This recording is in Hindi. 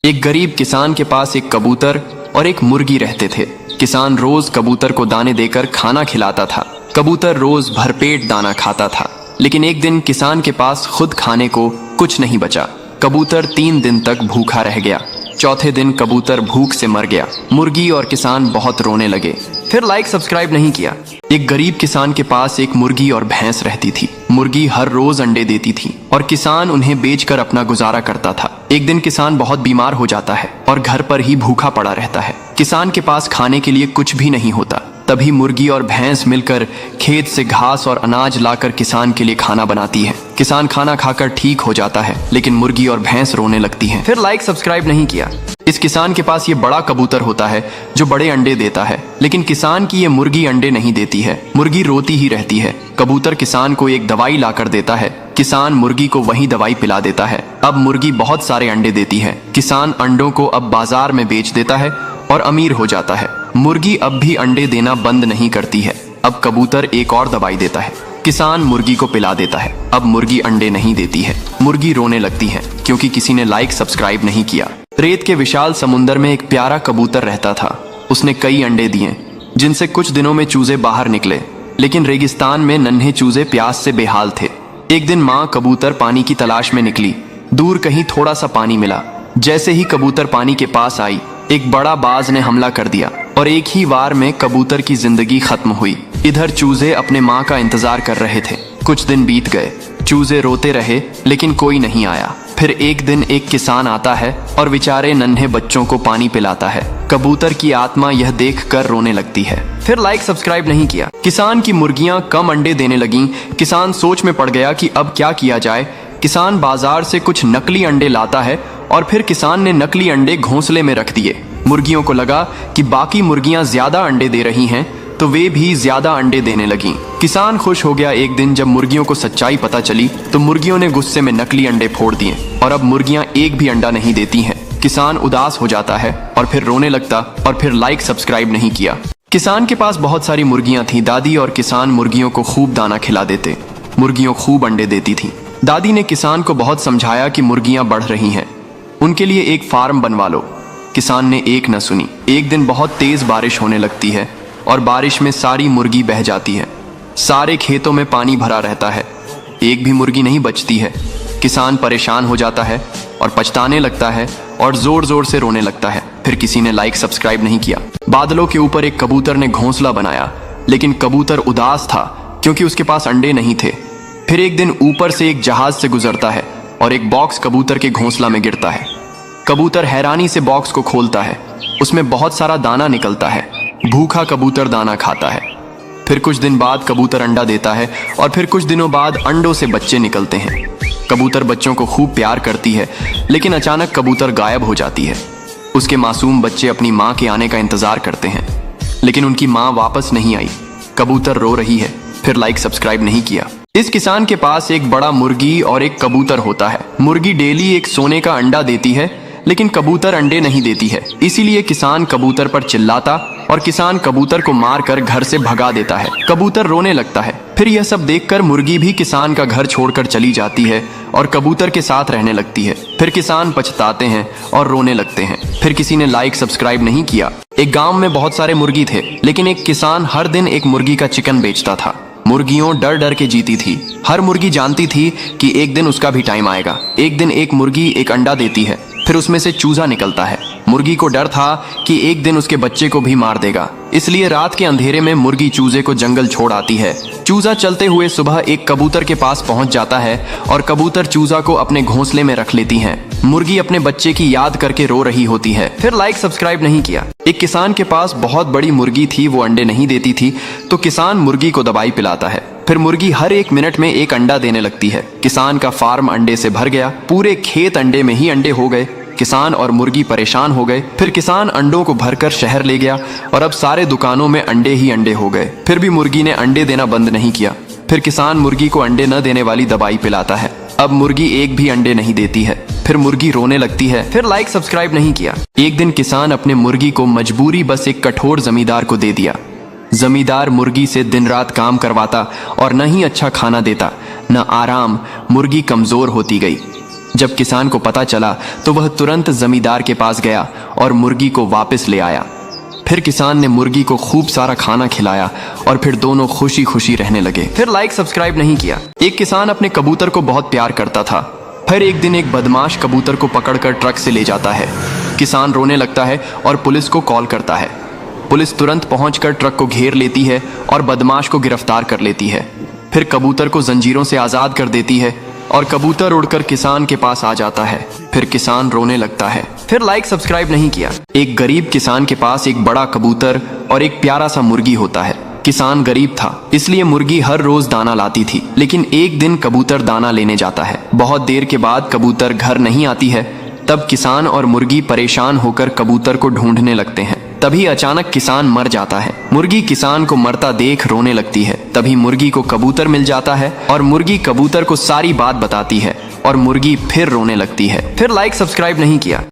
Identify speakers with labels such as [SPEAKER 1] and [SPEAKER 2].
[SPEAKER 1] एक गरीब किसान के पास एक कबूतर और एक मुर्गी रहते थे। किसान रोज कबूतर को दाने देकर खाना खिलाता था। कबूतर रोज भरपेट दाना खाता था, लेकिन एक दिन किसान के पास खुद खाने को कुछ नहीं बचा। कबूतर 3 दिन तक भूखा रह गया। चौथे दिन कबूतर भूख से मर गया। मुर्गी और किसान बहुत रोने लगे। फिर लाइक सब्सक्राइब नहीं किया। एक गरीब किसान के पास एक मुर्गी और भैंस रहती थी। मुर्गी हर रोज अंडे देती थी और किसान उन्हें बेचकर अपना गुजारा करता था। एक दिन किसान बहुत बीमार हो जाता है और घर पर ही भूखा पड़ा रहता है। किसान के पास खाने के लिए कुछ भी नहीं होता। तभी मुर्गी और भैंस मिलकर खेत से घास और अनाज लाकर किसान के लिए खाना बनाती है। किसान खाना खाकर ठीक हो जाता है, लेकिन मुर्गी और भैंस रोने लगती हैं। फिर लाइक सब्सक्राइब नहीं किया। इस किसान के पास ये बड़ा कबूतर होता है जो बड़े अंडे देता है, लेकिन किसान की ये मुर्गी अंडे नहीं देती है। मुर्गी रोती ही रहती है। कबूतर किसान को एक दवाई लाकर देता है। किसान मुर्गी को वही दवाई पिला देता है। अब मुर्गी बहुत सारे अंडे देती है। किसान अंडों को अब बाजार में बेच देता है और अमीर हो जाता है। मुर्गी अब भी अंडे देना बंद नहीं करती है। अब कबूतर एक और दवाई देता है। किसान मुर्गी को पिला देता है। अब मुर्गी अंडे नहीं देती है। मुर्गी रोने लगती है क्योंकि किसी ने लाइक सब्सक्राइब नहीं किया। रेत के विशाल समुद्र में एक प्यारा कबूतर रहता था। उसने कई अंडे दिए, जिनसे कुछ दिनों में चूजे बाहर निकले, लेकिन रेगिस्तान में नन्हे चूजे प्यास से बेहाल थे। एक दिन माँ कबूतर पानी की तलाश में निकली। दूर कहीं थोड़ा सा पानी मिला। जैसे ही कबूतर पानी के पास आई, एक बड़ा बाज ने हमला कर दिया और एक ही वार में कबूतर की जिंदगी खत्म हुई। इधर चूजे अपने माँ का इंतजार कर रहे थे। कुछ दिन बीत गए। चूजे रोते रहे, लेकिन कोई नहीं आया। फिर एक दिन एक किसान आता है और बेचारे नन्हे बच्चों को पानी पिलाता है। कबूतर की आत्मा यह देखकर रोने लगती है। फिर लाइक सब्सक्राइब नहीं किया। किसान की मुर्गियां कम अंडे देने लगीं। किसान सोच में पड़ गया कि अब क्या किया जाए। किसान बाजार से कुछ नकली अंडे लाता है और फिर किसान ने नकली अंडे घोंसले में रख दिए। मुर्गियों को लगा कि बाकी मुर्गियां ज्यादा अंडे दे रही हैं, तो वे भी ज्यादा अंडे देने लगीं। किसान खुश हो गया। एक दिन जब मुर्गियों को सच्चाई पता चली, तो मुर्गियों ने गुस्से में नकली अंडे फोड़ दिए और अब मुर्गियां एक भी अंडा नहीं देती हैं। किसान उदास हो जाता है और फिर रोने लगता और फिर लाइक सब्सक्राइब नहीं किया। किसान के पास बहुत सारी मुर्गियां थी। दादी और किसान मुर्गियों को खूब दाना खिला देते। मुर्गियों खूब अंडे देती थी। दादी ने किसान को बहुत समझाया कि मुर्गियां बढ़ रही हैं, उनके लिए एक फार्म बनवा लो। किसान ने एक न सुनी। एक दिन बहुत तेज बारिश होने लगती है और बारिश में सारी मुर्गी बह जाती है। सारे खेतों में पानी भरा रहता है। एक भी मुर्गी नहीं बचती है। किसान परेशान हो जाता है और पछताने लगता है और जोर जोर से रोने लगता है। फिर किसी ने लाइक सब्सक्राइब नहीं किया। बादलों के ऊपर एक कबूतर ने घोंसला बनाया, लेकिन कबूतर उदास था क्योंकि उसके पास अंडे नहीं थे। फिर एक दिन ऊपर से एक जहाज से गुजरता है और एक बॉक्स कबूतर के घोंसला में गिरता है। कबूतर हैरानी से बॉक्स को खोलता है। उसमें बहुत सारा दाना निकलता है। भूखा कबूतर दाना खाता है। फिर कुछ दिन बाद कबूतर अंडा देता है और फिर कुछ दिनों बाद अंडों से बच्चे निकलते हैं। कबूतर बच्चों को खूब प्यार करती है, लेकिन अचानक कबूतर गायब हो जाती है। उसके मासूम बच्चे अपनी माँ के आने का इंतजार करते हैं, लेकिन उनकी माँ वापस नहीं आई। कबूतर रो रही है। फिर लाइक सब्सक्राइब नहीं किया। इस किसान के पास एक बड़ा मुर्गी और एक कबूतर होता है। मुर्गी डेली एक सोने का अंडा देती है, लेकिन कबूतर अंडे नहीं देती है। इसीलिए किसान कबूतर पर चिल्लाता और किसान कबूतर को मारकर घर से भगा देता है। कबूतर रोने लगता है। फिर यह सब देखकर मुर्गी भी किसान का घर छोड़कर चली जाती है और कबूतर के साथ रहने लगती है। फिर किसान पछताते हैं और रोने लगते हैं। फिर किसी ने लाइक सब्सक्राइब नहीं किया। एक गांव में बहुत सारे मुर्गी थे, लेकिन एक किसान हर दिन एक मुर्गी का चिकन बेचता था। मुर्गियों डर डर के जीती थी। हर मुर्गी जानती थी कि एक दिन उसका भी टाइम आएगा। एक दिन एक मुर्गी एक अंडा देती है, फिर उसमें से चूजा निकलता है। मुर्गी को डर था कि एक दिन उसके बच्चे को भी मार देगा, इसलिए रात के अंधेरे में मुर्गी चूजे को जंगल छोड़ आती है। चूजा चलते हुए सुबह एक कबूतर के पास पहुंच जाता है और कबूतर चूजा को अपने घोंसले में रख लेती हैं। मुर्गी अपने बच्चे की याद करके रो रही होती है। फिर लाइक सब्सक्राइब नहीं किया। एक किसान के पास बहुत बड़ी मुर्गी थी, वो अंडे नहीं देती थी, तो किसान मुर्गी को दवाई पिलाता है। फिर मुर्गी हर 1 मिनट में एक अंडा देने लगती है। किसान का फार्म अंडे से भर गया। पूरे खेत अंडे में ही अंडे हो गए। किसान और मुर्गी परेशान हो गए। फिर किसान अंडों को भरकर शहर ले गया और अब सारे दुकानों में अंडे ही अंडे हो गए। फिर भी मुर्गी ने अंडे देना बंद नहीं किया। फिर किसान मुर्गी को अंडे न देने वाली दवाई पिलाता है। अब मुर्गी एक भी अंडे नहीं देती है। फिर मुर्गी रोने लगती है। फिर लाइक सब्सक्राइब नहीं किया। एक दिन किसान अपने मुर्गी को मजबूरी बस एक कठोर जमींदार को दे दिया। जमींदार मुर्गी से दिन रात काम करवाता और न ही अच्छा खाना देता, न आराम। मुर्गी कमजोर होती गई। जब किसान को पता चला तो वह तुरंत जमींदार के पास गया और मुर्गी को वापस ले आया। फिर किसान ने मुर्गी को खूब सारा खाना खिलाया और फिर दोनों खुशी खुशी रहने लगे। फिर लाइक सब्सक्राइब नहीं किया। एक किसान अपने कबूतर को बहुत प्यार करता था। फिर एक दिन एक बदमाश कबूतर को पकड़कर ट्रक से ले जाता है। किसान रोने लगता है और पुलिस को कॉल करता है। पुलिस तुरंत पहुंचकर ट्रक को घेर लेती है और बदमाश को गिरफ्तार कर लेती है। फिर कबूतर को जंजीरों से आज़ाद कर देती है और कबूतर उड़कर किसान के पास आ जाता है। फिर किसान रोने लगता है। फिर लाइक सब्सक्राइब नहीं किया। एक गरीब किसान के पास एक बड़ा कबूतर और एक प्यारा सा मुर्गी होता है। किसान गरीब था, इसलिए मुर्गी हर रोज दाना लाती थी, लेकिन एक दिन कबूतर दाना लेने जाता है। बहुत देर के बाद कबूतर घर नहीं आती है। तब किसान और मुर्गी परेशान होकर कबूतर को ढूंढने लगते हैं। तभी अचानक किसान मर जाता है। मुर्गी किसान को मरता देख रोने लगती है। तभी मुर्गी को कबूतर मिल जाता है और मुर्गी कबूतर को सारी बात बताती है और मुर्गी फिर रोने लगती है। फिर लाइक सब्सक्राइब नहीं किया।